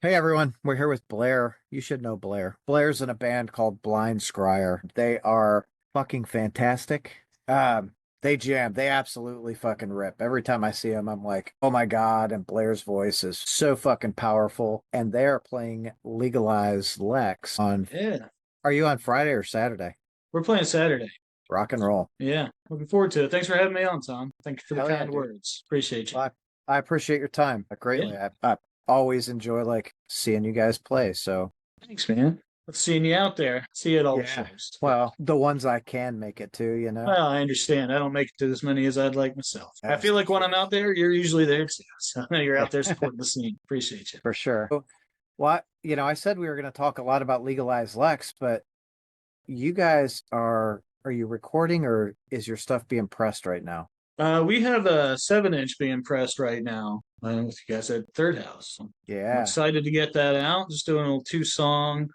Hey everyone, we're here with Blair. You should know Blair. Blair's in a band called Blind Scryer. They are fucking fantastic. They jam. They absolutely fucking rip. Every time I see them, I'm like, oh my God. And Blair's voice is so fucking powerful. And they are playing Legalize Lex on, Yeah, are you on Friday or Saturday? we're playing Saturday. Rock and roll. Yeah, looking forward to it. Thanks for having me on, Tom. Thank you for the Hell yeah, kind dude. words. Appreciate you. Well, I appreciate your time greatly. Yeah, I always enjoy like seeing you guys play. So thanks, man. Let's seeing you out there. See you at all the yeah. shows. Yeah. Well, the ones I can make it to, you know. Well, I understand. I don't make it to as many as I'd like myself. I Yes, feel like that's when right. I'm out there, you're usually there too. So you're out there supporting the scene. Appreciate you. For sure. Well, I said we were going to talk a lot about Legalize Lex, but you guys are you recording or is your stuff being pressed right now? We have a 7-inch being pressed right now. With you guys at Third House. I'm Yeah. excited to get that out. Just doing a little 2-song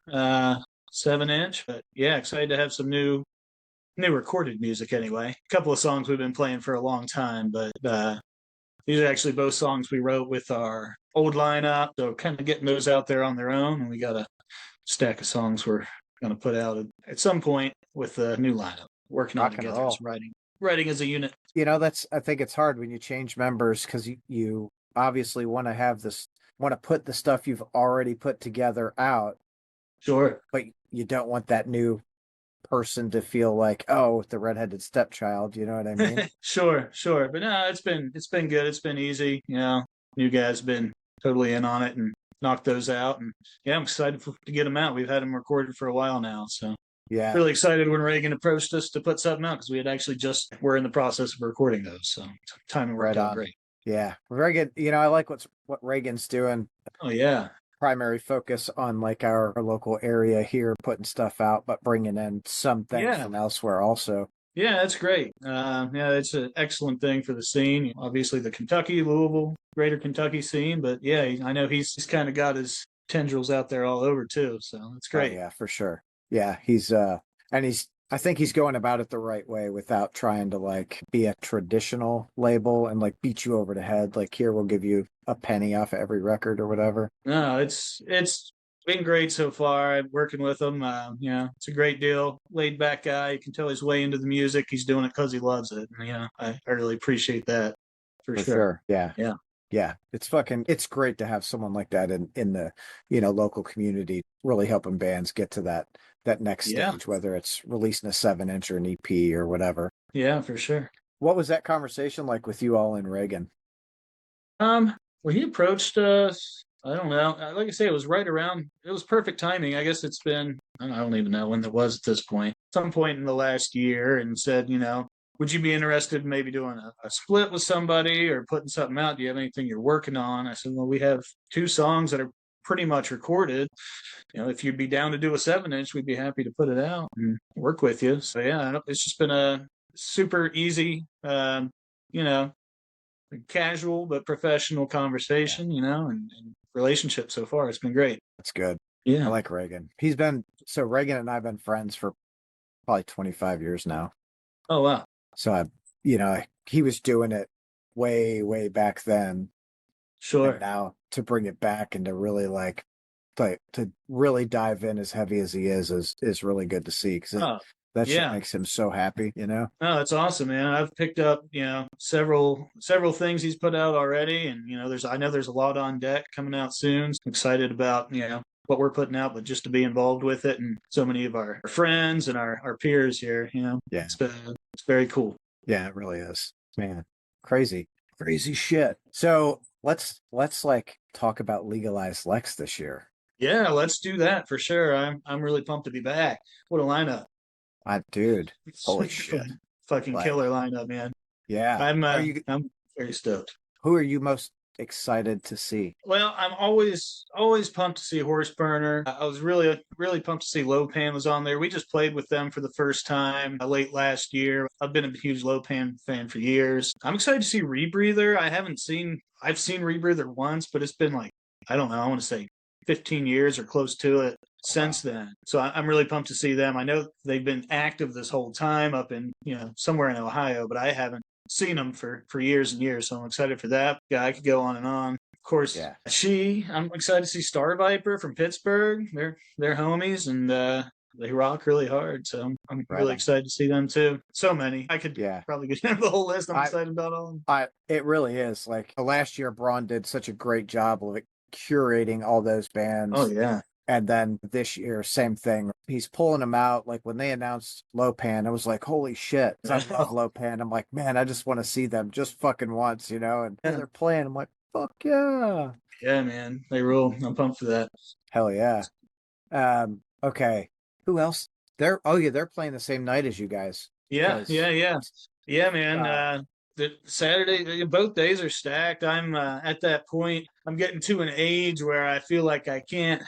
7-inch. But yeah, excited to have some new recorded music anyway. A couple of songs we've been playing for a long time, but these are actually both songs we wrote with our old lineup. So kind of getting those out there on their own. And we got a stack of songs we're going to put out at some point with the new lineup, working on Rock and together as roll. writing as a unit. That's I think it's hard when you change members because you obviously want to put the stuff you've already put together out, Sure. but you don't want that new person to feel like, oh, the redheaded stepchild, you know what I mean? Sure. But no, it's been good. It's been easy. New guys been totally in on it and knocked those out. And yeah, I'm excited to get them out. We've had them recorded for a while now, so Yeah. really excited when Reagan approached us to put something out because we had actually just were in the process of recording those. So timing Right worked out on. great. Yeah. Reagan, I like what Reagan's doing. Oh yeah, Primary focus on like our local area here, putting stuff out, but bringing in some things yeah, from elsewhere also. yeah. That's great. Yeah, it's an excellent thing for the scene. Obviously, the Kentucky, Louisville, Greater Kentucky scene, but yeah, I know he's kind of got his tendrils out there all over too. So that's Oh great. yeah, for sure. Yeah, and I think he's going about it the right way without trying to like be a traditional label and like beat you over the head. Like here, we'll give you a penny off of every record or whatever. No, it's been great so far. I'm working with him. It's a great deal. Laid back guy. You can tell he's way into the music. He's doing it because he loves it. And, I really appreciate that for For sure. sure. Yeah. Yeah. Yeah. It's great to have someone like that in the, local community, really helping bands get to that next Yeah. stage, whether it's releasing a 7-inch or an EP or whatever. Yeah, for sure. What was that conversation like with you all and Reagan? Well, he approached us. I don't know. Like I say, it was right around. It was perfect timing. I guess it's been. I don't even know when it was at this point. Some point in the last year, and said, would you be interested in maybe doing a split with somebody or putting something out? Do you have anything you're working on? I said, well, we have 2 songs that are pretty much recorded. If you'd be down to do a 7-inch, we'd be happy to put it out and work with you. So yeah, it's just been a super easy, you know, casual but professional Yeah, conversation, and relationship so far. It's been great. that's good. I Yeah. like Reagan. Reagan and I've been friends for probably 25 years now. Oh wow. So he was doing it way, way back then. And Sure. now to bring it back and to really to really dive in as heavy as he is really good to see because Oh that shit yeah. makes him so happy, you know? No, that's awesome, man. I've picked up, several things he's put out already, and I know there's a lot on deck coming out soon. So I'm excited about what we're putting out, but just to be involved with it, and so many of our friends and our peers here, Yeah. it's very cool. Yeah, it really is. Man, crazy. Crazy shit. So let's like talk about Legalize Lex this year. Yeah, let's do that for sure. I'm really pumped to be back. What a lineup! Dude, holy shit. Fucking Like, killer lineup, man. yeah. I'm very stoked. Who are you most excited to see? Well, I'm always pumped to see Horse Burner. I was really pumped to see Lopan was on there. We just played with them for the first time late last year. I've been a huge Lopan fan for years. I'm excited to see Rebreather. I've seen Rebreather once, but it's been like, I don't know, I want to say 15 years or close to it Wow. since then. So I'm really pumped to see them. I know they've been active this whole time up in, somewhere in Ohio, but I haven't seen them for years and years. So I'm excited for that. Yeah, I could go on and on. Of course, Yeah. I'm excited to see Star Viper from Pittsburgh. They're homies, and they rock really hard. So I'm Right really on. excited to see them too. So many. I could Yeah. probably get into the whole list. I'm I excited about all of them. it really is. Like last year Braun did such a great job of curating all those Oh bands. yeah. And then this year, same thing. He's pulling them out. Like when they announced Lopan, I was like, holy shit. 'Cause I love Lopan. I'm like, man, I just want to see them just fucking once, you know? And Yeah. they're playing. I'm like, fuck yeah. Yeah, man. They rule. I'm pumped for that. Hell yeah. Okay. Who else? Oh yeah, they're playing the same night as you guys. Yeah, yeah, Because yeah. Yeah, man. uh The Saturday, both days are stacked. I'm at that point. I'm getting to an age where I feel like I can't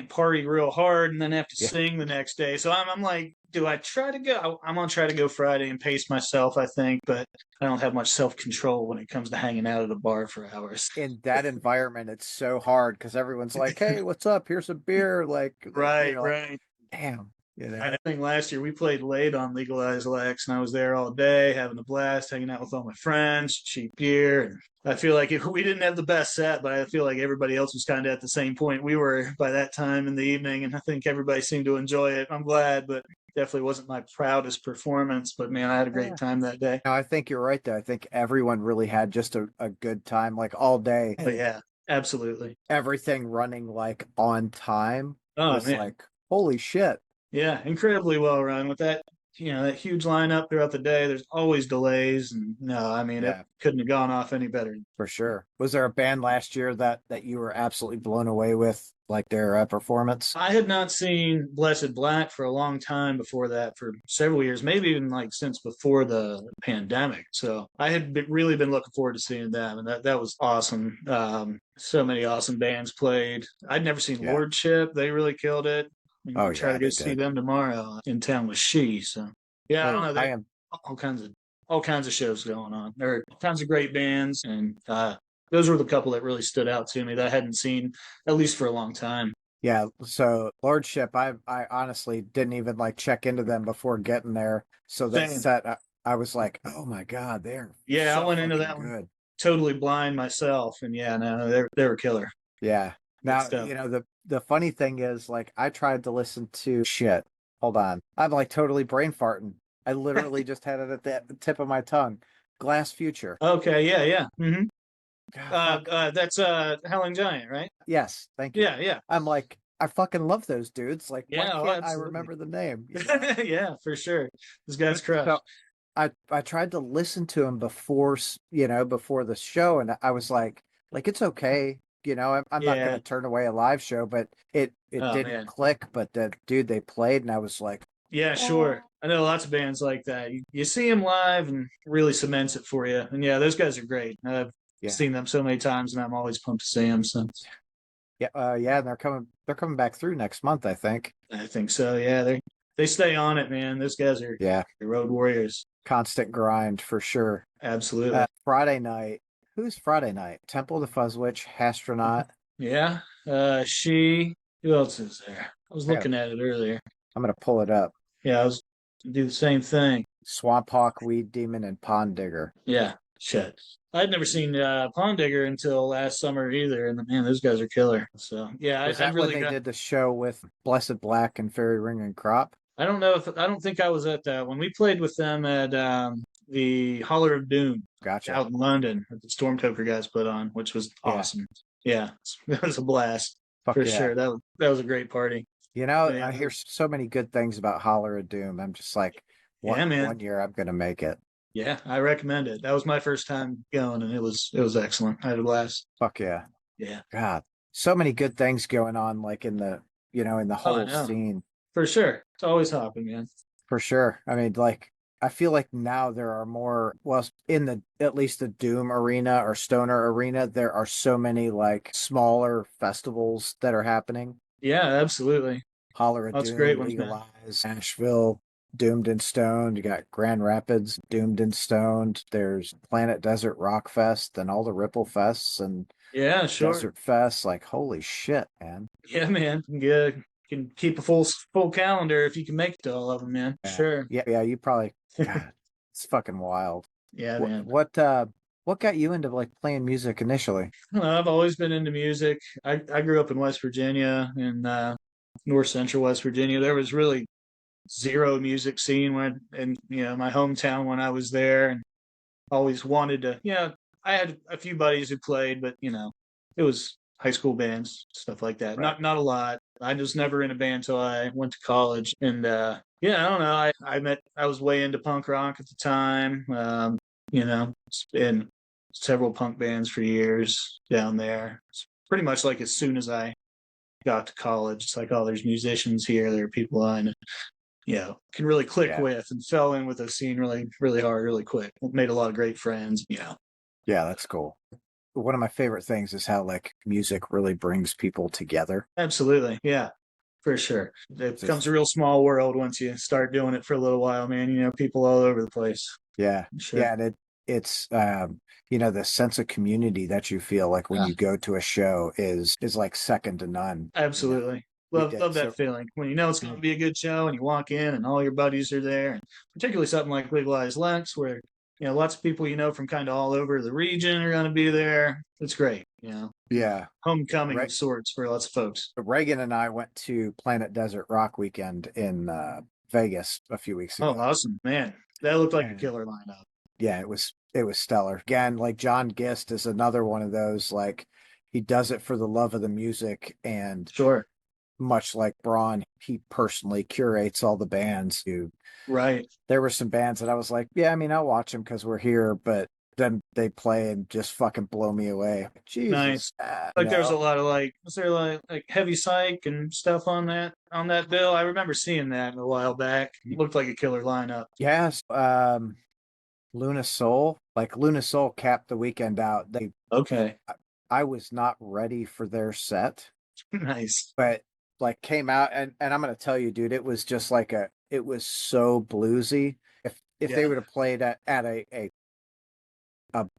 party real hard and then have to yeah. sing the next day. So I'm like, do I try to go? I'm gonna try to go Friday and pace myself, I think, but I don't have much self control when it comes to hanging out at a bar for hours. In that environment, it's so hard because everyone's like, hey, what's up? Here's a beer. Like, Right, you're like, right. damn, you I know. think last year we played late on Legalize Lex, and I was there all day having a blast, hanging out with all my friends, cheap beer. And I feel like we didn't have the best set, but I feel like everybody else was kind of at the same point we were by that time in the evening, and I think everybody seemed to enjoy it. I'm glad, but definitely wasn't my proudest performance. But man, I had a great time that day. No, I think you're right, though. I think everyone really had just a good time, like all day. But yeah, absolutely. Everything running like on time Oh was man, like, holy shit. yeah, incredibly well run with that. That huge lineup throughout the day. There's always delays, and no, I mean it Yeah, couldn't have gone off any better. for sure. Was there a band last year that you were absolutely blown away with, like their performance? I had not seen Blessed Black for a long time before that, for several years, maybe even like since before the pandemic. So I had really been looking forward to seeing them, and that was awesome. So many awesome bands played. I'd never seen Yeah. Lordship; they really killed it. I'm Oh gonna try yeah, to go they see did. them tomorrow in town with She. So yeah, I don't Oh, know. I They am. all kinds of shows going on. There are all kinds of great bands, and those were the couple that really stood out to me that I hadn't seen at least for a long time. Yeah, so Lordship, I honestly didn't even like check into them before getting there. So that Same. set, I was like, oh my God, they're Yeah, I so went into fucking that one good. totally blind myself, and yeah, no, they were killer. Yeah. Good Now, stuff. the funny thing is, like, I tried to listen to shit. Hold on. I'm like totally brain farting. I literally just had it at the tip of my tongue. Glass Future. Okay, yeah, yeah. God, fuck. That's Howling Giant, right? Yes, thank you. Yeah, yeah, I'm like, I fucking love those dudes. Like, why yeah. Oh, can't I absolutely. remember the name, you know? Yeah, for sure. This guy's So crushed. I tried to listen to him before, before the show, and I was like it's okay, I'm not Yeah. gonna turn away a live show, but it Oh didn't man. click. But the dude they played, and I was like, Yeah, oh sure. I know lots of bands like that. You see them live and really cements it for you. And yeah, those guys are great. I've yeah, seen them so many times, and I'm always pumped to see them. So yeah, yeah, and they're coming back through next month, I think. I think so. Yeah, they stay on it, man. Those guys are Yeah, road warriors. constant grind for sure. Absolutely. Friday night, who's Friday night? Temple of the Fuzzwitch, Astronaut. Yeah. Who else is there? I was looking at it earlier. I'm gonna pull it up. Yeah, I was do the same thing. Swamp Hawk, Weed Demon, and Pond Digger. Yeah. Shit. I'd never seen Pond Digger until last summer either, and man, those guys are killer. So yeah, Was I that when really they got. did the show with Blessed Black and Faerie Ring and Crop? I don't know if I don't think I was at that when we played with them at the Holler of Doom Gotcha. out in London that the Stormtoker guys put on, which was Yeah. awesome. Yeah, it was a blast Fuck for yeah. sure. That was a great party. I Man, hear so many good things about Holler of Doom. I'm just like, yeah, man. one year I'm gonna make it. Yeah, I recommend it. That was my first time going, and it was excellent. I had a blast. Fuck yeah. Yeah. God. So many good things going on, like in the Oh, I whole know scene. for sure. It's always hopping, man. For sure. I mean, like, I feel like now there are more, well, in at least the Doom arena or Stoner arena, there are so many like smaller festivals that are happening. Yeah, absolutely. Holler of Lots of great Doom, ones, man. Legalize, Asheville, Doomed and Stoned. You got Grand Rapids, Doomed and Stoned. There's Planet Desert Rock Fest and all the Ripple Fests and Yeah, sure. Desert Fest. Like, holy shit, man. Yeah, man. Yeah, you can keep a full calendar if you can make it to all of them, man. Yeah. Sure. Yeah, yeah, you probably, God, it's fucking wild. Yeah, What, man. what, what got you into like playing music initially? I've always been into music. I grew up in West Virginia, in north central West Virginia. There was really zero music scene in my hometown when I was there, and always wanted to. I had a few buddies who played, but it was high school bands, stuff like that. Right. Not a lot. I was never in a band till I went to college, and I don't know. I was way into punk rock at the time. It's been several punk bands for years down there. It's pretty much like as soon as I got to college, it's like, oh, there's musicians here. There are people I can really click Yeah. with, and fell in with the scene really, really hard, really quick. Made a lot of great friends. Yeah, that's cool. One of my favorite things is how like music really brings people together. Absolutely. Yeah, for sure. It becomes Just a real small world once you start doing it for a little while, man. People all over the place. yeah. Sure. Yeah, and it's the sense of community that you feel like when Yeah, you go to a show is like second to none. absolutely. We Love did that so feeling when you know it's going to be a good show and you walk in and all your buddies are there. And particularly something like Legalize Lex, where lots of people from kind of all over the region are going to be there. It's great. yeah. Homecoming Re- of sorts for lots of folks. Reagan and I went to Planet Desert Rock Weekend in Vegas a few weeks Oh, ago. awesome, man! That looked like a And killer lineup. yeah, it was stellar. Again, like John Gist is another one of those, like he does it for the love of the music, and Sure. much like Braun, he personally curates all the bands. Right. There were some bands that I was like, yeah, I mean, I'll watch them because we're here, but then they play and just fucking blow me away. Jesus, Nice. Like there was a lot of was there like heavy psych and stuff on that bill? I remember seeing that a while back. It looked like a killer lineup. yes. Luna Soul, like Luna Soul capped the weekend out. Okay. I was not ready for their set, Nice. but like came out and I'm gonna tell you, dude, it was just like it was so bluesy. If they Yeah. would have played at a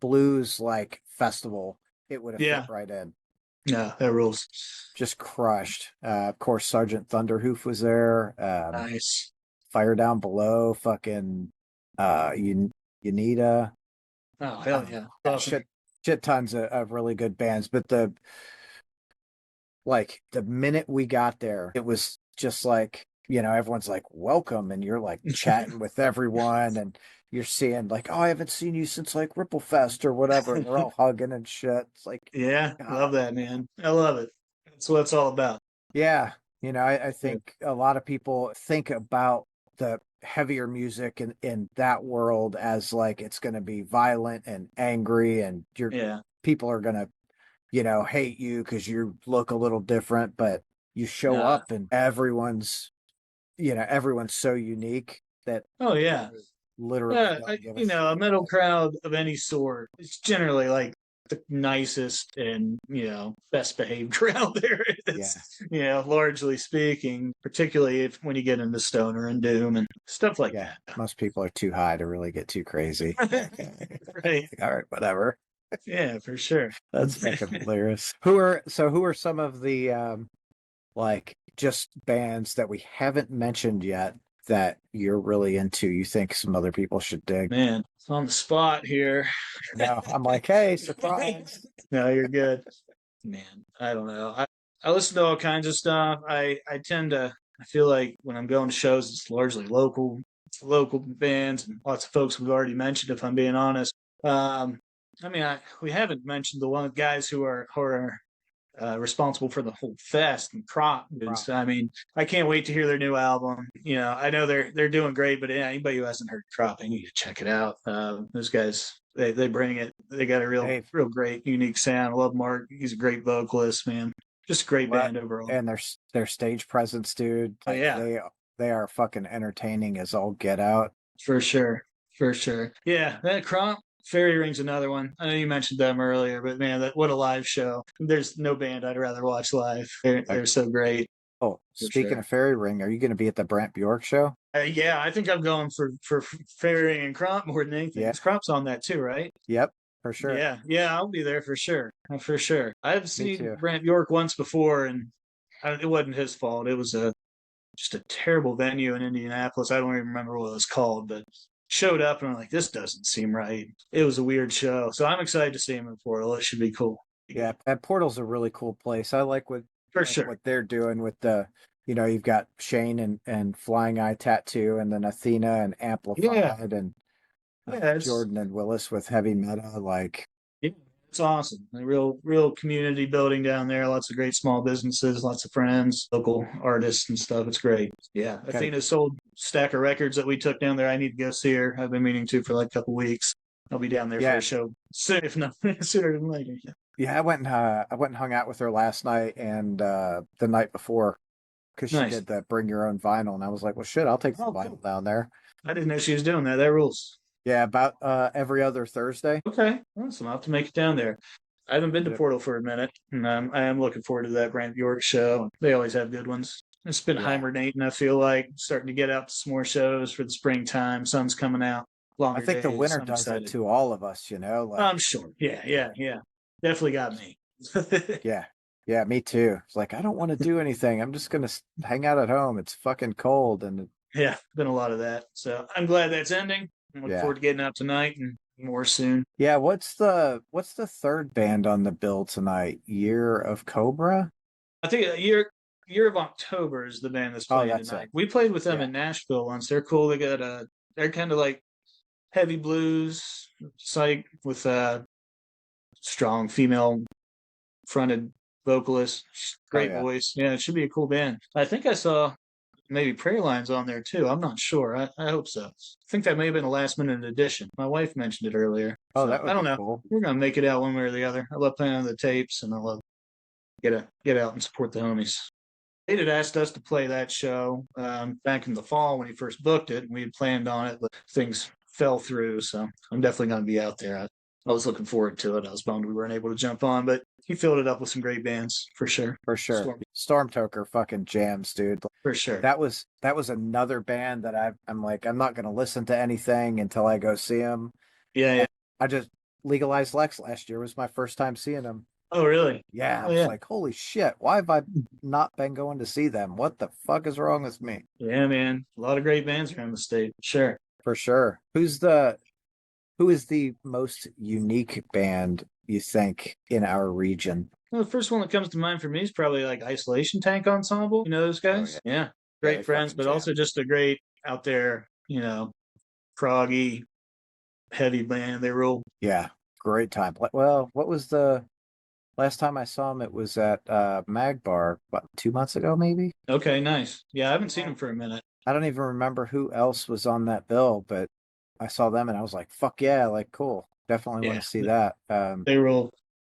blues like festival, it would have fit Yeah. right in. Yeah, that rules. Just crushed. Of course, Sergeant Thunderhoof was there. Nice. Fire Down Below, fucking Unita. Oh, hell yeah. Awesome. Shit tons of really good bands. But the minute we got there, it was just like, everyone's like, welcome. And you're like chatting with everyone and you're seeing like, oh, I haven't seen you since like Ripple Fest or whatever. And they're all hugging and shit. It's like, Yeah, love God. that, man. I love it. That's what it's all about. Yeah. I Yeah. think a lot of people think about the heavier music in that world as like it's going to be violent and angry and Yeah. people are going to hate you because you look a little different, but you show Nah. up and everyone's so unique that Oh yeah. literally Yeah, don't give a a shit metal about crowd of any sort, it's generally like the nicest and best behaved crowd there yeah. is. Largely speaking, particularly when you get into stoner and doom and stuff like Yeah. that. Most people are too high to really get too crazy. Right? All right, whatever. Yeah, for sure. That's fucking hilarious. Who are some of the like just bands that we haven't mentioned yet that you're really into, you think some other people should dig? Man, it's on the spot here. No, I'm like, hey, surprise. No, you're good. Man, I don't know. I listen to all kinds of stuff. I feel like when I'm going to shows, it's largely local bands and lots of folks we've already mentioned, if I'm being honest. We haven't mentioned the one guys who are responsible for the whole fest and Crop. I mean, I can't wait to hear their new album. I know they're doing great, but anybody who hasn't heard Crop, they need to check it out. Those guys, they bring it. They got a Hey, real great, unique sound. I love Mark. He's a great vocalist, man. Just a great what band overall. and their stage presence, dude, Oh like yeah, they are fucking entertaining as all get out. for sure, for sure. Yeah, that Crop. Faerie Ring's another one. I know you mentioned them earlier, but man, what a live show! There's no band I'd rather watch live. They're so great. Oh, For speaking sure. of Fairy Ring, are you going to be at the Brant Bjork show? Yeah, I think I'm going for Faerie and Crop more than anything. Yeah. Because Crop's on that too, right? Yep, for sure. Yeah, I'll be there for sure, for sure. I've Me seen too. Brant York once before, and it wasn't his fault. It was just a terrible venue in Indianapolis. I don't even remember what it was called, but showed up and I'm like, this doesn't seem right. It was a weird show. So I'm excited to see him in Portal. It should be cool. Yeah, that Portal's a really cool place. I For like sure. what they're doing with the, you've got Shane and Flying Eye Tattoo, and then Athena and Yeah. Amplified, and Yeah. Jordan and Willis with Heavy Meta. Like, Yeah, it's awesome. A real community building down there. Lots of great small businesses, lots of friends, local artists and stuff. It's great. Yeah. gotta, Athena sold a stack of records that we took down there. I need to go see her. I've been meaning to for like a couple weeks. I'll be down there for yeah, a show soon, if not sooner than later. Yeah. yeah. I went and hung out with her last night and the night before because she Nice. did the Bring Your Own Vinyl, and I was like, well, shit, I'll take the Oh, vinyl cool. down there. I didn't know she was doing that. That rules. Yeah, about every other Thursday. Okay. Awesome. I'll have to make it down there. I haven't been to Yep. Portal for a minute, and I am looking forward to that Brant York show. They always have good ones. It's been Yeah, hibernating, I feel like, starting to get out to some more shows for the springtime. Sun's coming out, I longer think the days. winter I'm does it excited. to all of us. Like, I'm sure. Yeah, yeah, yeah. Definitely got me. yeah, yeah, me too. It's like I don't want to do anything. I'm just gonna hang out at home. It's fucking cold, and Yeah, been a lot of that. So I'm glad that's ending. I'm looking yeah. forward to getting out tonight and more soon. Yeah, what's the third band on the bill tonight? Year of Cobra? I think Year of October is the band that's Oh, playing that's it. tonight. We played with them Yeah. in Nashville once. They're cool. They got they're kind of like heavy blues psych with a strong female fronted vocalist. Oh Great yeah. voice. Yeah, it should be a cool band. I think I saw maybe Prayer Lines on there too. I'm not sure. I hope so. I think that may have been a last minute addition. My wife mentioned it earlier. Oh, So that I would don't be know. cool. We're gonna make it out one way or the other. I love playing on the tapes and I love get out and support the homies. They had asked us to play that show back in the fall when he first booked it. We had planned on it, but things fell through. So I'm definitely going to be out there. I was looking forward to it. I was bummed we weren't able to jump on, but he filled it up with some great bands for sure. For sure. Storm, Stormtoker fucking jams, dude. for sure. That was another band that I'm like, I'm not gonna listen to anything until I go see them. Yeah, yeah. And I just Legalized Lex last year was my first time seeing them. Oh, really? Yeah, I Oh, was yeah. like, holy shit, why have I not been going to see them? What the fuck is wrong with me? Yeah, man. A lot of great bands around the state. Sure. For sure. Who is the most unique band you think in our region? Well, the first one that comes to mind for me is probably like Isolation Tank Ensemble. You know those Oh guys? yeah. Yeah. Yeah, Great they friends, fucking but jam. also just a great out there, proggy, heavy band. They're real. Yeah, great time. Well, what was the last time I saw them? It was at Mag Bar, what, 2 months ago, maybe? Okay, nice. Yeah, I haven't seen them for a minute. I don't even remember who else was on that bill, but I saw them and I was like, fuck yeah, like cool. Definitely want Yeah, to see that. they roll.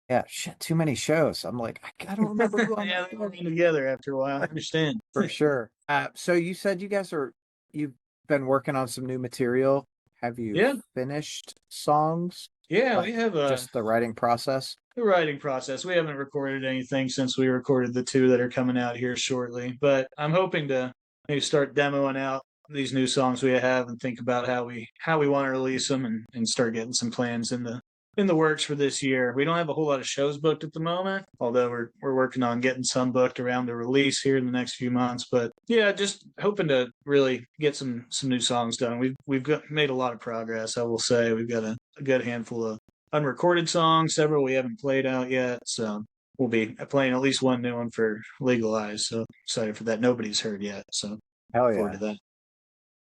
Yeah, shit, too many shows. I'm like, I don't remember who on Yeah, that they bill. roll together after a while. I understand. For sure. So you said you've been working on some new material. Have you Yeah, finished songs? yeah. We Like have just the writing process? the writing process. We haven't recorded anything since we recorded the two that are coming out here shortly, but I'm hoping to maybe start demoing out these new songs we have and think about how we want to release them and start getting some plans in the works for this year. We don't have a whole lot of shows booked at the moment, although we're working on getting some booked around the release here in the next few months. But yeah, just hoping to really get some new songs done. Made a lot of progress, I will say. We've got a good handful of unrecorded songs, several we haven't played out yet. So we'll be playing at least one new one for Legalize. So excited for that. Nobody's heard yet. So Hell forward yeah. to that.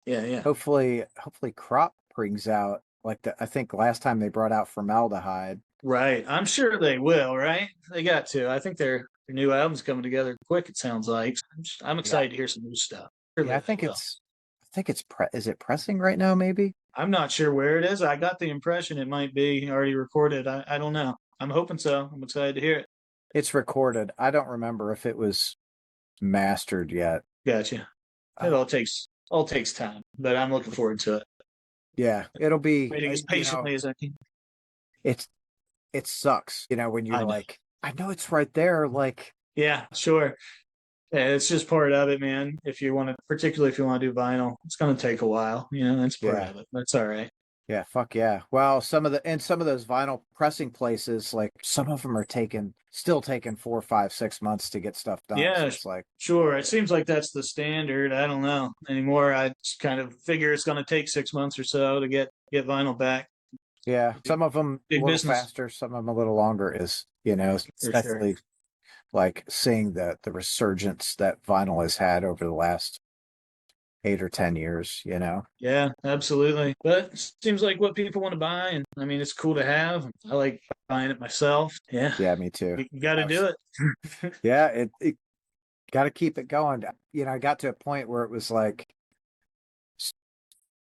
Yeah, yeah. Hopefully Crop brings out like I think last time they brought out Formaldehyde. Right. I'm sure they will, right? They got to. I think their new album's coming together quick, it sounds like. I'm Yeah. excited to hear some new stuff. Yeah, I think it's is it pressing right now, maybe? I'm not sure where it is. I got the impression it might be already recorded. I don't know. I'm hoping so. I'm excited to hear it. It's recorded. I don't remember if it was mastered yet. Gotcha. It all takes time, but I'm looking forward to it. Yeah, it'll be, Waiting as patiently as I can. it's it sucks, when I you're know. like, I know it's right there, like, Yeah, sure. Yeah, it's just part of it, man. Particularly if you want to do vinyl, it's going to take a while. That's part yeah. of it. That's all right. Yeah, fuck yeah. Well, some of those vinyl pressing places, like some of them are still taking 4, 5, 6 months to get stuff done. So Yeah, it's like, sure. It seems like that's the standard. I don't know anymore. I just kind of figure it's going to take 6 months or so to get vinyl back. yeah, Big, some of them a big little business faster, some of them a little longer is, for sure. especially like seeing the resurgence that vinyl has had over the last 8 or 10 years, Yeah, absolutely. But it seems like what people want to buy, and I mean, it's cool to have. I like buying it myself. Yeah, Yeah, me too. you got to I do was, it. yeah, it got to keep it going. I got to a point where it was like,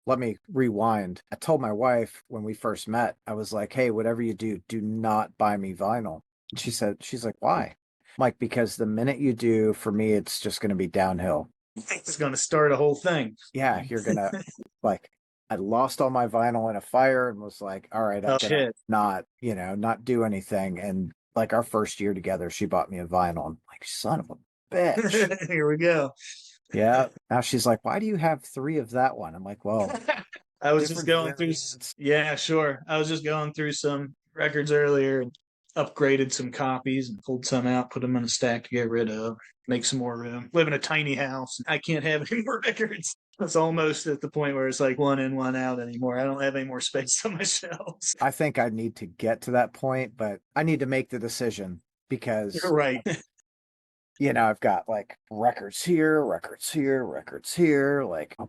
let me rewind. I told my wife when we first met, I was like, hey, whatever you do, do not buy me vinyl. And she's like, why? I'm like, because the minute you do, for me, it's just going to be downhill. It's going to start a whole thing. Yeah, you're going to, like, I lost all my vinyl in a fire and was like, all right, I'm Oh going to shit! not do anything. And like our first year together, she bought me a vinyl. I'm like, son of a bitch. Here we go. Yeah. Now she's like, why do you have three of that one? I'm like, well, I was just different going through. variants. Yeah, sure. I was just going through some records earlier and upgraded some copies and pulled some out, put them in a stack to get rid of, make some more room. Live in a tiny house. I can't have any more records. It's almost at the point where it's like one in, one out anymore. I don't have any more space on my shelves. I think I need to get to that point, but I need to make the decision You're because, right. I've got like records here, records here, records here. Like, oh,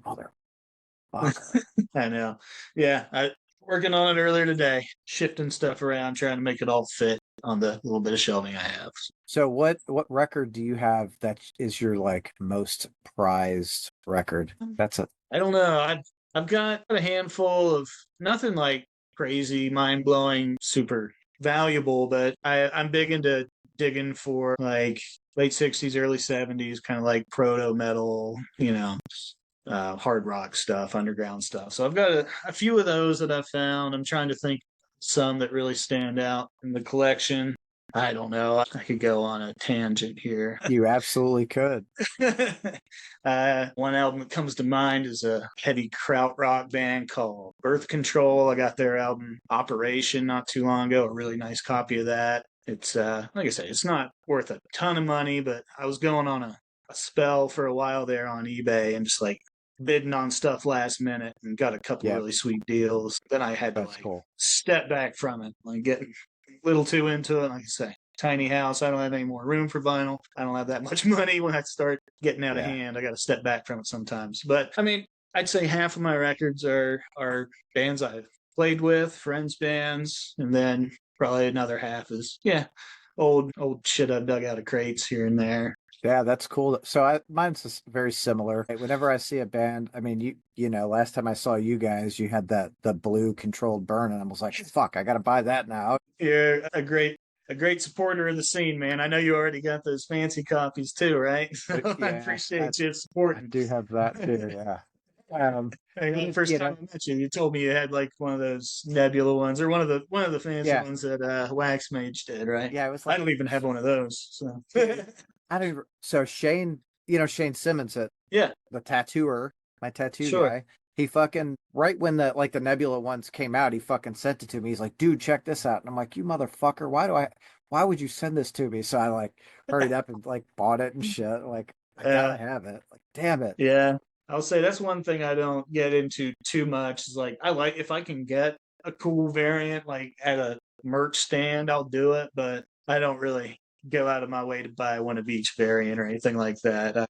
motherfucker. I know. Yeah, I working on it earlier today, shifting stuff around, trying to make it all fit on the little bit of shelving I have. So what record do you have that is your like most prized record? That's a I don't know. I've got a handful of nothing like crazy, mind blowing, super valuable, but I'm big into digging for like late '60s, early '70s, kind of like proto metal, hard rock stuff, underground stuff. So I've got a few of those that I've found. I'm trying to think some that really stand out in the collection. I don't know. I could go on a tangent here. you absolutely could. One album that comes to mind is a heavy krautrock band called Birth Control. I got their album Operation not too long ago, a really nice copy of that. It's like I say, it's not worth a ton of money, but I was going on a spell for a while there on eBay and just like bidding on stuff last minute and got a couple Yeah, really sweet deals. Then I had to that's like cool. step back from it, like getting a little too into it. Like I say, tiny house. I don't have any more room for vinyl. I don't have that much money when I start getting out of Yeah. hand. I got to step back from it sometimes. But I mean, I'd say half of my records are bands I've played with, friends bands, and then probably another half is old shit I've dug out of crates here and there. Yeah, that's cool. So mine's just very similar. Whenever I see a band, I mean, last time I saw you guys, you had the blue controlled burn, and I was like, fuck, I gotta buy that now. You're a great supporter of the scene, man. I know you already got those fancy copies too, right? So I Yeah, appreciate you I supporting. do have that too. Yeah. Um, I know the first you time know, I met you, you told me you had like one of those Nebula ones, or one of the fancy yeah, ones that Wax Mage did, right? yeah. It was I like don't even have one of those, so I don't. So Shane, Shane Simmons, yeah, the tattooer, my tattoo sure. guy. He fucking right when the Nebula ones came out, he fucking sent it to me. He's like, dude, check this out. And I'm like, you motherfucker, why would you send this to me? So I like hurried up and like bought it and shit. Like, I Uh, gotta have it. Like, damn it. yeah, I'll say that's one thing I don't get into too much. Is like I like if I can get a cool variant like at a merch stand, I'll do it, but I don't really go out of my way to buy one of each variant or anything like that. I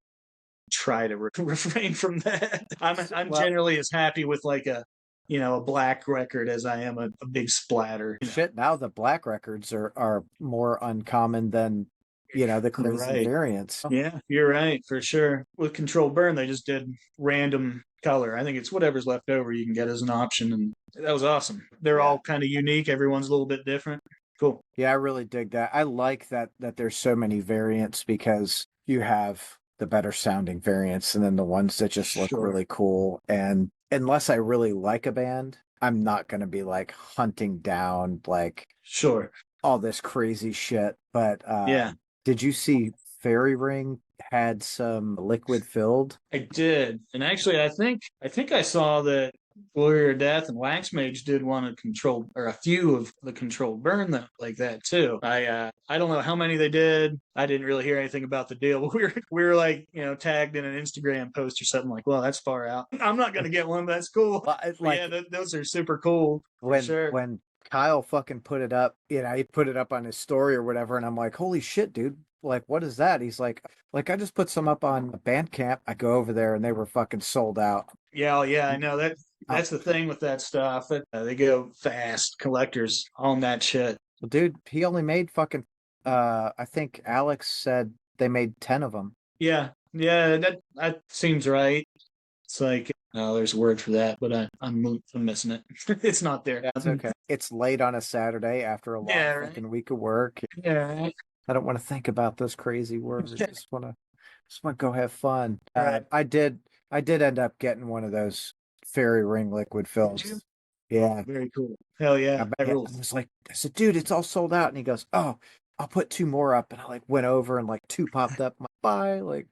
try to refrain from that. I'm Well, generally as happy with like a black record as I am a big splatter. shit. Now the black records are more uncommon than the You're crazy right. variants. Yeah, you're right for sure. With Controlled Burn, they just did random color. I think it's whatever's left over you can get as an option, and that was awesome. They're Yeah. all kind of unique. Everyone's a little bit different. Cool. Yeah, I really dig that. I like that there's so many variants because you have the better sounding variants and then the ones that just look Sure. really cool. And unless I really like a band, I'm not going to be like hunting down like Sure. all this crazy shit. But Yeah, did you see Faerie Ring had some liquid filled? I did. And actually, I think I saw that Warrior of Death and Wax Mage did one of controlled, or a few of the controlled burn that like that too. I don't know how many they did. I didn't really hear anything about the deal, but we were like, tagged in an Instagram post or something like, well, that's far out. I'm not gonna get one, but that's cool. Well, But yeah, those are super cool for sure. when Kyle fucking put it up, he put it up on his story or whatever, and I'm like, holy shit, dude. Like, what is that? He's like, I just put some up on Bandcamp. I go over there and they were fucking sold out. Yeah, yeah, I know that. Uh, That's the thing with that stuff. That they go fast. Collectors own that shit. well, dude, he only made fucking, I think Alex said they made 10 of them. Yeah, yeah, that seems right. It's like, oh, there's a word for that, but I'm missing it. It's not there. Yeah, it's okay. It's late on a Saturday after a long Right. fucking week of work. Yeah, right. I don't want to think about those crazy words. Just want to go have fun. Right. I did end up getting one of those Faerie Ring liquid fills. you? Yeah. Very cool. Hell yeah. That I rules. was like, I said, dude, it's all sold out. And he goes, oh, I'll put 2 more up. And I like went over and like 2 popped up. I'm like, bye. Like,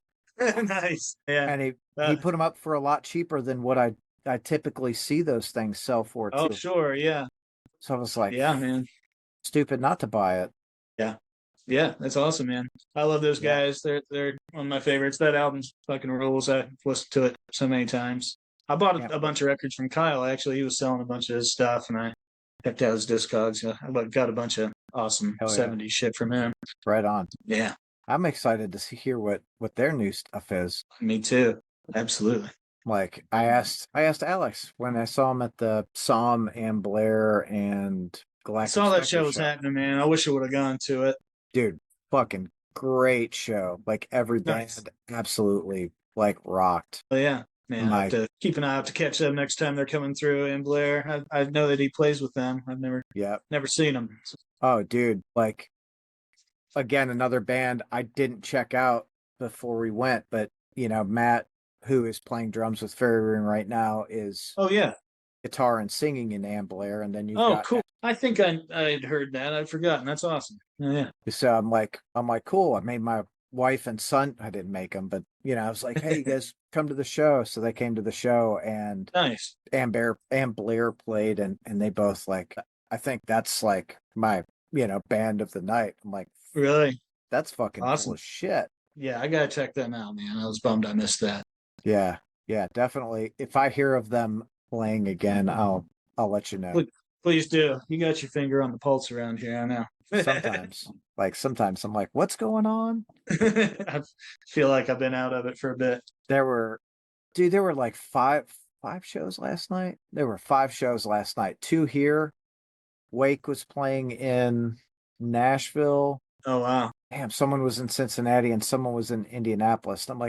Nice. Yeah. and he Uh, put them up for a lot cheaper than what I typically see those things sell for oh, too. sure. Yeah. So I was like, Yeah, man. stupid not to buy it. Yeah. Yeah, that's awesome, man. I love those Yeah. guys. They're one of my favorites. That album's fucking rules. I've listened to it so many times. I bought Yeah. a bunch of records from Kyle. Actually, he was selling a bunch of his stuff, and I picked out his Discogs. I got a bunch of awesome Hell yeah. 70s shit from him. Right on. Yeah, I'm excited to hear what their new stuff is. me too. Absolutely. Like I asked Alex when I saw him at the Psalm and Blair and I Galactic saw that Spectre show was happening, man. I wish I would have gone to it. Dude, fucking great show. Like every Nice. band absolutely like rocked. But yeah, man, I have My to keep an eye out to catch them next time they're coming through in Blair. I know that he plays with them. I've yeah. never seen him. Oh, dude, like again another band I didn't check out before we went, but Matt, who is playing drums with Faerie Ring right now, is Oh yeah. guitar and singing in Ann Blair, and then you've Oh, got cool. I think I'd heard that. I'd forgotten. That's awesome. Yeah. so I'm like cool. I made my wife and son. I didn't make them, but I was like, hey, you guys come to the show. So they came to the show, and Nice. Blair played, and they both like. I think that's like my band of the night. I'm like, Really that's fucking cool awesome. as shit. Yeah, I gotta check them out, man. I was bummed I missed that. Yeah, yeah, definitely. If I hear of them playing again, I'll let you know. Please do. You got your finger on the pulse around here. I know. Sometimes I'm like, what's going on? I feel like I've been out of it for a bit. There were like five shows last night. There were 5 shows last night. 2 here. Wake was playing in Nashville. Oh wow. Damn, someone was in Cincinnati and someone was in Indianapolis. And I'm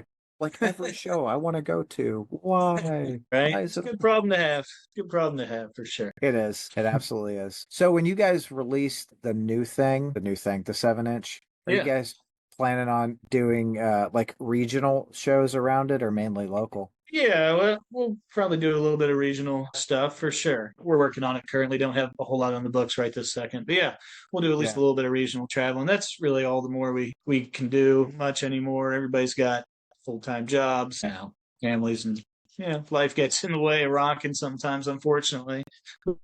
like every show I want to go to. Why? Right? Why It's is a it? good problem to have. Good problem to have for sure. It is. It absolutely is. So when you guys released the new thing, the 7-inch, are you Yeah. guys planning on doing like regional shows around it or mainly local? Yeah, well, we'll probably do a little bit of regional stuff for sure. We're working on it currently. Don't have a whole lot on the books right this second. But yeah, we'll do at least Yeah. a little bit of regional travel. And that's really all the more we can do much anymore. Everybody's got full-time jobs now, families, and life gets in the way of rocking sometimes, unfortunately.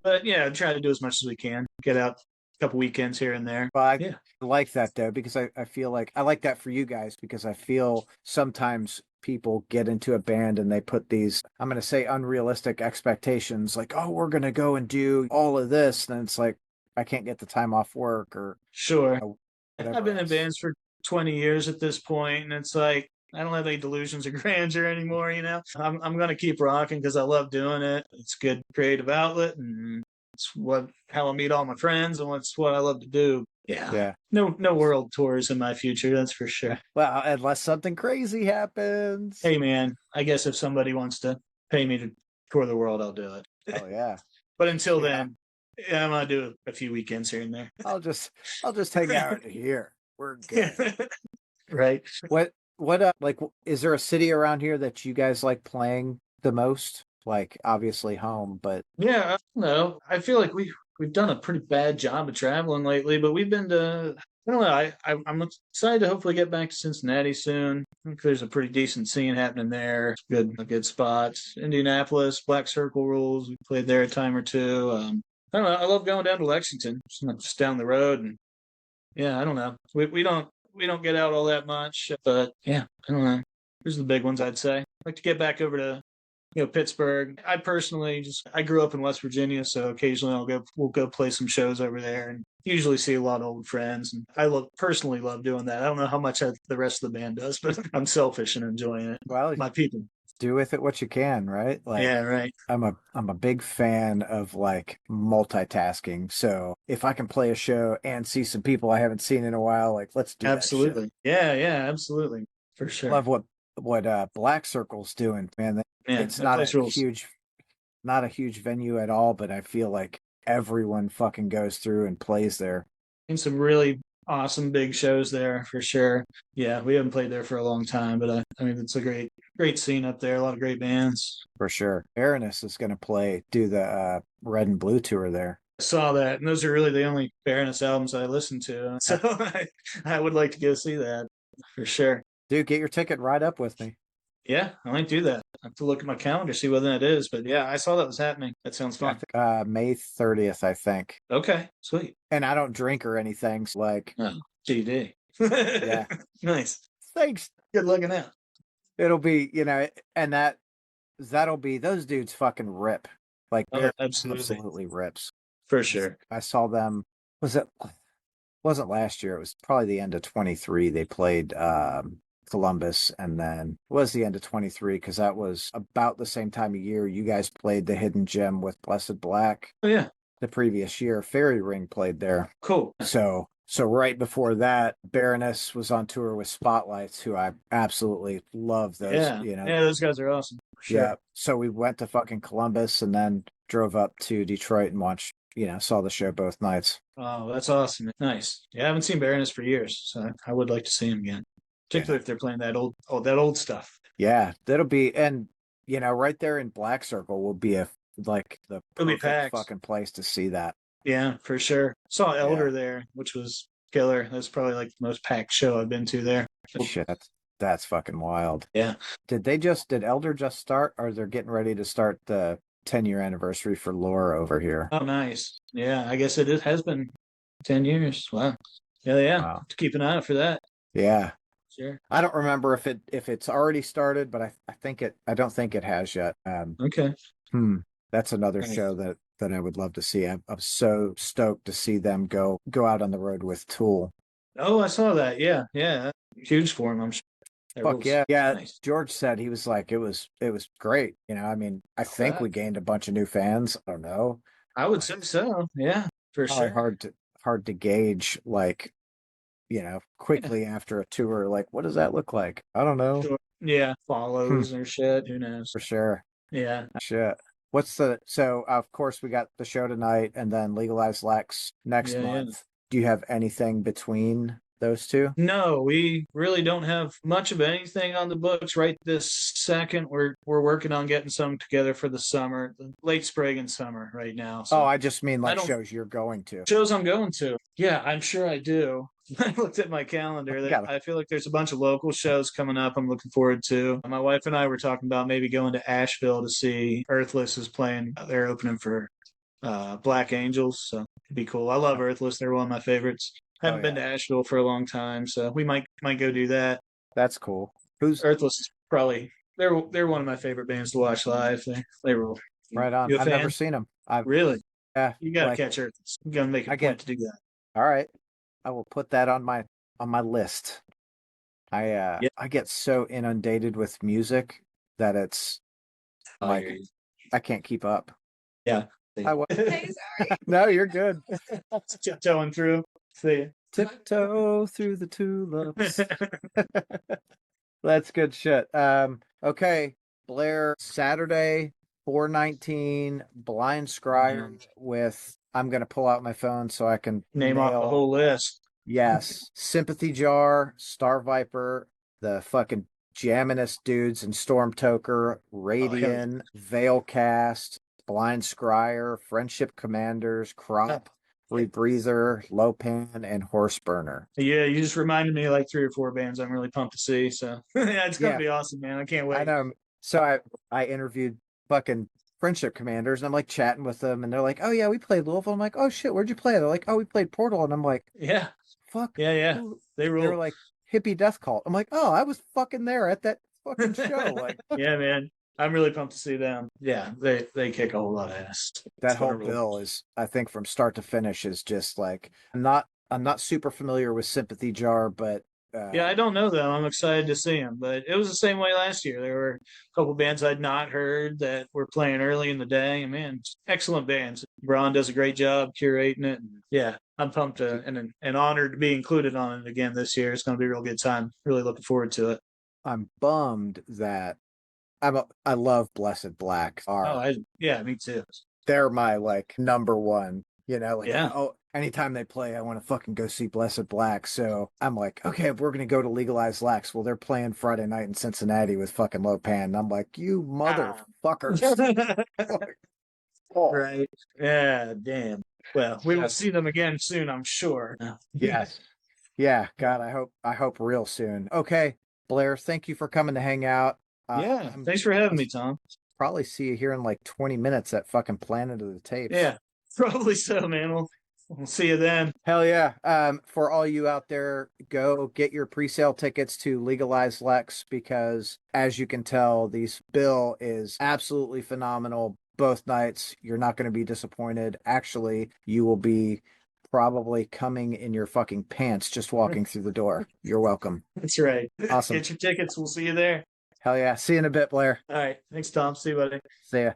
But yeah, try to do as much as we can. Get out a couple weekends here and there. Well, Yeah. I like that though, because I feel like I like that for you guys because I feel sometimes people get into a band and they put these, I'm going to say unrealistic expectations like, oh, we're going to go and do all of this. And it's like, I can't get the time off work or Sure. whatever I've been in else. bands for 20 years at this point, and it's like I don't have any delusions of grandeur anymore. I'm gonna keep rocking because I love doing it. It's a good creative outlet, and it's how I meet all my friends, and it's what I love to do. Yeah. Yeah. No world tours in my future, that's for sure. Well, unless something crazy happens. Hey man, I guess if somebody wants to pay me to tour the world, I'll do it. Oh yeah. But until Yeah. then, I'm gonna do a few weekends here and there. I'll just hang out here. We're good. Right. What like is there a city around here that you guys like playing the most? Like obviously home, but Yeah, I don't know. I feel like we've done a pretty bad job of traveling lately, but we've been to. I don't know. I'm excited to hopefully get back to Cincinnati soon. think there's a pretty decent scene happening there. Good spots. Indianapolis, Black Circle Rules. We played there a time or two. I don't know. I love going down to Lexington, just down the road, and yeah, I don't know. We don't get out all that much, but yeah, I don't know. These are the big ones, I'd say. I'd like to get back over to Pittsburgh. I personally I grew up in West Virginia, so occasionally we'll go play some shows over there, and usually see a lot of old friends. And personally love doing that. I don't know how much the rest of the band does, but I'm selfish and enjoying it. Well, My people. do with it what you can, right? Like, Yeah, right. I'm a big fan of like multitasking. So if I can play a show and see some people I haven't seen in a while, like let's do that shit. Absolutely. Yeah, absolutely. For sure. Love what Black Circle's doing, man. Yeah, It's that not place a rules. huge venue at all, but I feel like everyone fucking goes through and plays there. And some really awesome big shows there for sure. Yeah, we haven't played there for a long time, but I mean it's a great scene up there. A lot of great bands. For sure. Baroness is going to do the Red and Blue tour there. I saw that, and those are really the only Baroness albums I listened to. So I would like to go see that for sure. Dude, get your ticket right up with me. Yeah, I might do that. I have to look at my calendar, see when that is. But yeah, I saw that was happening. That sounds fun. May 30th, I think. Okay, sweet. And I don't drink or anything. So like, oh, GD. Yeah. Nice. Thanks. Good looking out. It'll be, and that'll be, those dudes fucking rip. Like, absolutely rips. For sure. I saw them, wasn't last year. It was probably the end of 23. They played Columbus, and then it was the end of 23 because that was about the same time of year you guys played the Hidden Gem with Blessed Black. Oh yeah. The previous year, Faerie Ring played there. Cool. So right before that, Baroness was on tour with Spotlights, who I absolutely love. Those, yeah, those guys are awesome. For sure. Yeah. So we went to fucking Columbus and then drove up to Detroit and watched, saw the show both nights. Oh, that's awesome. Nice. Yeah, I haven't seen Baroness for years, so I would like to see him again. Particularly if they're playing that old stuff. Yeah, that'll be, and right there in Black Circle will be the perfect fucking place to see that. Yeah, for sure. Saw Elder there, which was killer. That's probably like the most packed show I've been to there. Shit, that's fucking wild. Yeah. Did Elder just start, or they're getting ready to start the 10-year anniversary for Lore over here? Oh, nice. Yeah, I guess it has been 10 years. Wow. Yeah. Wow. To keep an eye out for that. Yeah. Sure. I don't remember if it's already started, but I don't think it has yet. Okay. That's another show that I would love to see. I'm so stoked to see them go out on the road with Tool. Oh, I saw that. Yeah. Huge for him, I'm sure. Fuck yeah. Nice. George said he was like, it was great. I mean, I think we gained a bunch of new fans. I don't know. I would say so. Yeah, for sure. Hard to gauge, like, quickly after a tour. Like, what does that look like? I don't know. Sure. Yeah, follows or shit. Who knows? For sure. Yeah. Shit. So of course we got the show tonight and then Legalize Lex next month. Yeah. Do you have anything between those two? No, we really don't have much of anything on the books right this second. We're working on getting some together for the summer, the late spring and summer right now. So I just mean like shows you're going to. Shows I'm going to. Yeah, I'm sure I do. I looked at my calendar. I feel like there's a bunch of local shows coming up I'm looking forward to. My wife and I were talking about maybe going to Asheville to see Earthless is playing. They're opening for Black Angels, so it'd be cool. I love Earthless. They're one of my favorites. I haven't been to Asheville for a long time, so we might go do that. That's cool. Earthless is probably they're one of my favorite bands to watch live. They rule. Right on. I've never seen them. Really? Yeah. You gotta catch Earthless. You gotta make a point to do that. All right. I will put that on my list. I get so inundated with music that it's like I can't keep up. Yeah. Hey, sorry. No, you're good. Tiptoeing through. See. Tiptoe through the tulips. That's good shit. Okay, Blair, Saturday, 4/19, Blind Scryer with. I'm gonna pull out my phone so I can name off the whole list. Yes, Sympathy Jar, Star Viper, the fucking Jaminist dudes, and Storm Toker, Radian, Veilcast, Blind Scryer, Friendship Commanders, Crop, Rebreather, Low Pan, and Horse Burner. Yeah, you just reminded me of like 3 or 4 bands I'm really pumped to see. So yeah, it's gonna Yeah, be awesome, man. I can't I wait. know. So I interviewed fucking Friendship Commanders, and I'm like chatting with them, and they're like, "Oh yeah, we played Louisville." I'm like, "Oh shit, where'd you play?" They're like, "Oh, we played Portal," and I'm like, Yeah, "Fuck." yeah. Who? They They were rule. like hippie death cult. I'm like, "Oh, I was fucking there at that fucking show." Like Yeah, man. I'm really pumped to see them. Yeah, they kick a whole lot of ass. It's that gonna whole rule. bill is, I think, from start to finish is just like I'm not super familiar with Sympathy Jar, but Yeah, uh I don't know them. I'm excited to see them, but it was the same way last year. There were a couple bands I'd not heard that were playing early in the day, and man, excellent bands. Ron does a great job curating it. And yeah, I'm pumped and honored to be included on it again this year. It's going to be a real good time. Really looking forward to it. I'm bummed that I love Blessed Black. Oh, Are yeah, me too. they're my like number one, like Yeah, oh anytime they play I want to fucking go see Blessed Black. So I'm like, okay, we're gonna go to Legalize Lex. Well, they're playing Friday night in Cincinnati with fucking Low Pan. And I'm like, you ah. motherfuckers. Oh, Right. Yeah, damn. Well, we will yes. see them again soon, I'm sure. Yes. Yeah, God, I hope real soon. Okay, Blair, thank you for coming to hang out. Yeah. I'm Thanks for having I'll me, Tom. probably see you here in like 20 minutes at fucking Planet of the Tapes. Yeah, probably so, man. We'll see you then. Hell yeah. For all you out there, go get your pre-sale tickets to Legalize Lex because as you can tell, these bill is absolutely phenomenal both nights. You're not going to be disappointed. Actually, you will be probably coming in your fucking pants just walking through the door. You're welcome. That's right. Awesome. Get your tickets. We'll see you there. Hell yeah. See you in a bit, Blair. All right. Thanks, Tom. See you, buddy. See ya.